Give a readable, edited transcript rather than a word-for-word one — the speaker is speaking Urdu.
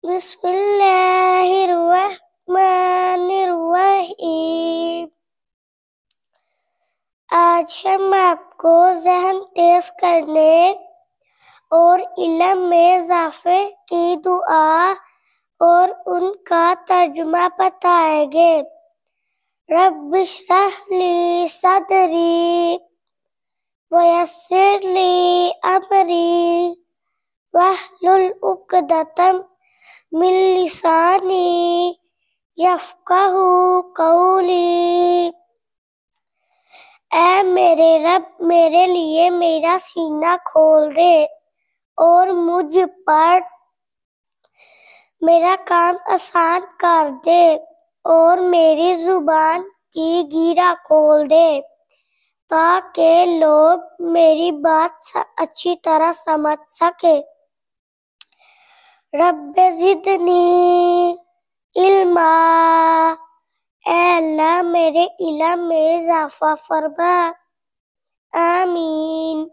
بسم اللہ الرحمن الرحیم۔ آج ہم آپ کو ذہن تیز کرنے اور علم میں اضافے کی دعا اور ان کا ترجمہ بتائیں گے۔ رب اشرح لی صدری ویسر لی امری واحلل عقدۃ من لسانی یفقہوا قولی۔ اے میرے رب، میرے لیے میرا سینہ کھول دے اور مجھ پر میرا کام آسان کر دے اور میری زبان کی گیرا کھول دے تاکہ لوگ میری بات اچھی طرح سمجھ سکے۔ رب زدنی علما، اے اللہ میرے علم میں اضافہ فرما۔ آمین۔